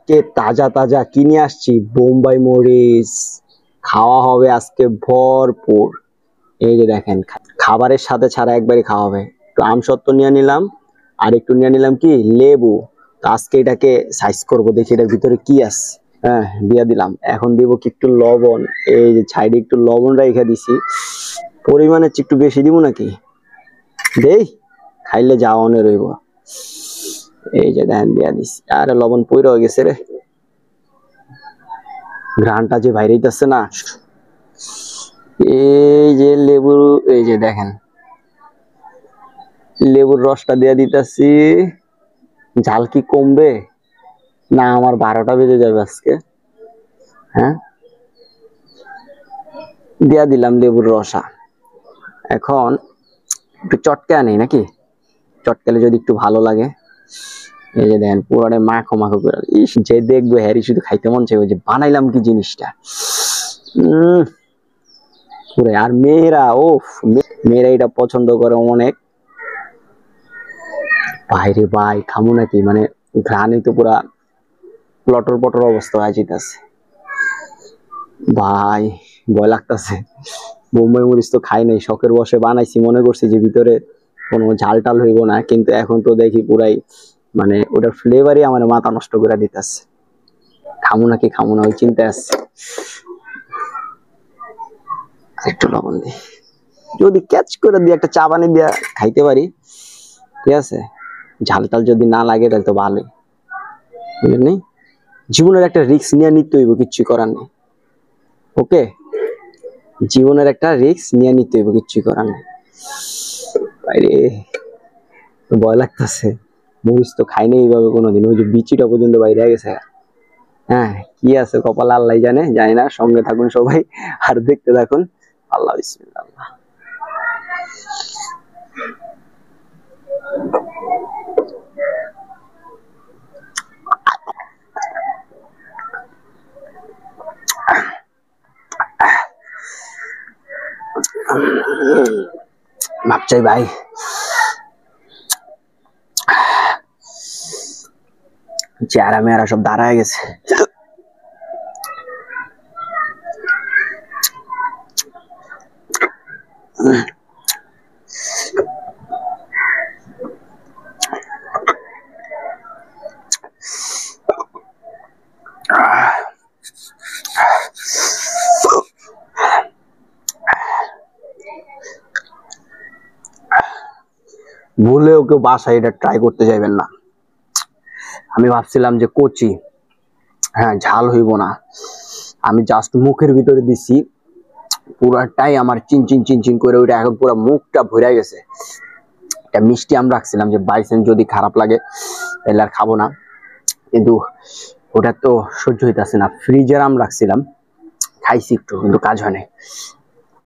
কে তাজা তাজা কিনে আসছি বোম্বাই মরিচ, খাওয়া হবে আজকে ভরপুর। এই যে দেখেন, খাবারের সাথে ছাড়া একবারই খাওয়া হবে। একটু আমসত্ত্ব নিয়ে নিলাম, আর একটু নিয়ে নিলাম কি লেবু। তো আজকে এটাকে সাইজ করব, দেখি এটার ভিতরে কি আছে। হ্যাঁ, দিয়ে দিলাম। এখন দিব কি একটু লবণ। এই যে সাইডে একটু লবণ রেখে দিছি, পরিমাণের চেয়ে একটু বেশি দিব নাকি, দেই খাইলে যা অনে রইব। এই যে দেখেন দিয়া দিছি। আরে লবণ পইরা হয়ে গেছে রে, ঘ্রাণটা যে বাইরে হইতেছে না। এই যে লেবু, এই যে দেখেন লেবুর রসটা দিয়ে দিতেছি। ঝাল কি কমবে না আমার 12টা বেজে যাবে আজকে? হ্যাঁ, দিয়া দিলাম লেবুর রসা। এখন একটু চটকে আনি নাকি, চটকালে যদি একটু ভালো লাগে। এই যে দেখেন পুরাটা মাখো মাখো করে, ইস যে দেখবে হ্যারি শুধু খাইতে মন চাইবে যে বানাইলাম কি জিনিসটা। পুরো। আর মেয়েরা, ও মেয়েরা এটা পছন্দ করে অনেক। বাইরে ভাই খামু নাকি, মানে ঘ্রাণে তো পুরা লটর পটর অবস্থা হয়ে যেতেছে ভাই, ভয় লাগতেছে। বোম্বাই মরিচ তো খাই নাই, শখের বসে বানাইছি, মনে করছি যে ভিতরে কোনো ঝাল টাল হইব না, কিন্তু এখন তো দেখি পুরাই মানে ওটার ফ্লেভারই আমার মাথা নষ্ট করে দিতেছে। খামু নাকি খামু না ওই চিন্তায় আছে। একটু লবণ দিই, যদি ক্যাচ করে দিয়ে একটা চা বানিয়ে দিয়া খাইতে পারি, ঠিক আছে। ঝাল টাল যদি না লাগে তাহলে তো ভালোই, বুঝলেন? জীবনের একটা রিস্ক নিয়ে নিতে হইব, কিচ্ছু করার নেই। ওকে, জীবনের একটা রিস্ক নিয়ে নিতে হইব, কিচ্ছু করার নেই। বাইরে ভয় লাগতেছে, মরিচ তো খাইনি এইভাবে কোনোদিন, ওই যে বিচিটা পর্যন্ত বাইরে গেছে। হ্যাঁ, কি আছে কপালে আল্লাহ জানে, জানি না। সঙ্গে থাকুন সবাই আর দেখতে থাকুন। আল্লাহ বিসমিল্লাহ। মাপ চাই ভাই, চেহারা মেয়ারা সব দাঁড়ায় গেছে। ভুলেও কেউ বাসায় এটা ট্রাই করতে যাবেন না। আমি ভাবছিলাম যে কচি, হ্যাঁ ঝাল হইব না, আমি জাস্ট মুখের ভিতরে দিছি, পুরাটাই আমার চিনচিন চিনচিন করে ওইটা এখন পুরো মুখটা ভরে গেছে। এটা মিষ্টি আম রাখছিলাম যে বাইসেন যদি খারাপ লাগে তাহলে আর খাবো না, কিন্তু ওটা তো সহ্য হইতেছে না। ফ্রিজের আম রাখছিলাম, খাইছি একটু, কিন্তু কাজ হয় নাই।